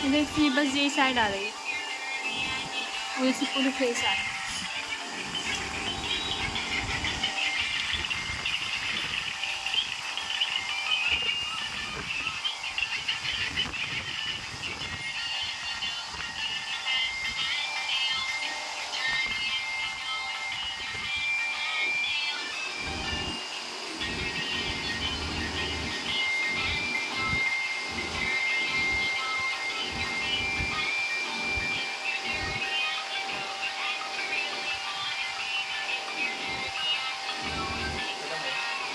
इधर से बस यही साइड आ रही है और ऐसे पूरी फेस आ रही है।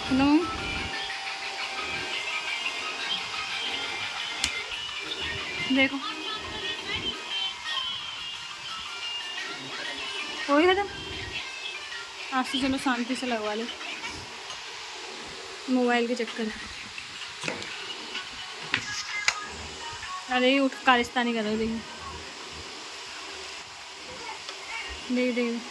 हेलो देखो वही खत्म। आज तो चलो शांति से लगवा ले, मोबाइल के चक्कर में। अरे उठ कारिस्तानी कर रहे हो, देखिए देख देख